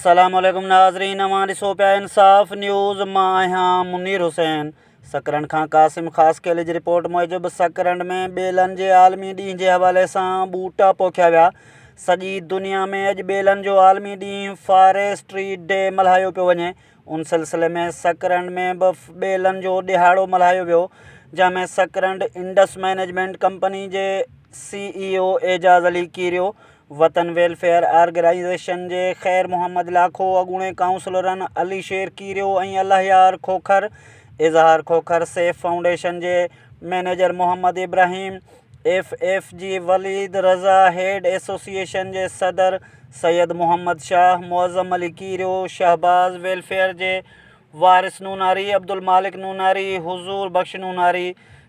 अस्सलामुअलैकुम नाज़रीन, हमारी सो पिया इंसाफ न्यूज़ मां आहियां मुनीर हुसैन। सकरंड खां कासिम ख़ास कयल जी रिपोर्ट मूजिब सकरंड में ॿेलनि जे आलमी ॾींहं जे हवाले सां ॿूटा पोखिया विया। सॼी दुनिया में अॼु ॿेलनि जो आलमी ॾींहुं फॉरेस्ट्री डे मल्हायो पियो वञे। उन सिलसिले में सकरंड में बि ॿेलनि जो ॾिहाड़ो मल्हायो वियो, जंहिंमें सकरंड इंडस मैनेजमेंट कंपनी जे CEO एजाज़ अली कीरियो, वतन वेलफेयर ऑर्गेनाइज़ेशन जे ख़ैर मोहम्मद लाखो, अॻूणे काउंसलरनि अली शेर कीरियो ऐं अल्लाहयार खोखर, इज़हार खोखर, सेफ फाउंडेशन जे manager Mohammad Ibrahim, FFG Waleed Raza, head association जे सदर सैयद मोहम्मद शाह, मुअज़्ज़म अली कीरियो, शहबाज वेलफेयर जे वारिस नूनारी, अब्दुल मालिक नूनारी, हुजूर बख्श नूनारी,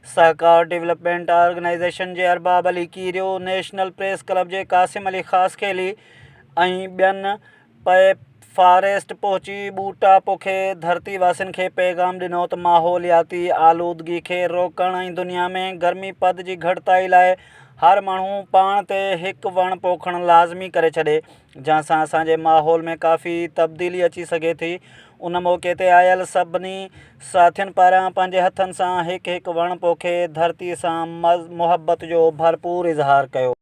सहकार डेवलपमेंट ऑर्गेनाइज़ेशन जे Arbab Ali Keerio, National Press Club जे कासिम अली ख़ास खेली ऐं ॿियनि पए फॉरेस्ट पहुची ॿूटा पोखे धरती वासियुनि खे पैगाम ॾिनो त माहौलियाती आलूदगी खे रोकण ऐं दुनिया में गर्मी पद जी घटिताई लाइ हर माण्हू पाण ते हिकु वणु पोखणु लाज़मी करे छॾे, जंहिंसां असांजे माहौल में काफ़ी तब्दीली अची सघे थी। उन मौक़े ते आयल सभिनी साथियुनि पारां पंहिंजे हथनि सां हिकु हिकु वणु पोखे धरती सां मुहबत जो भरपूर इज़हार कयो।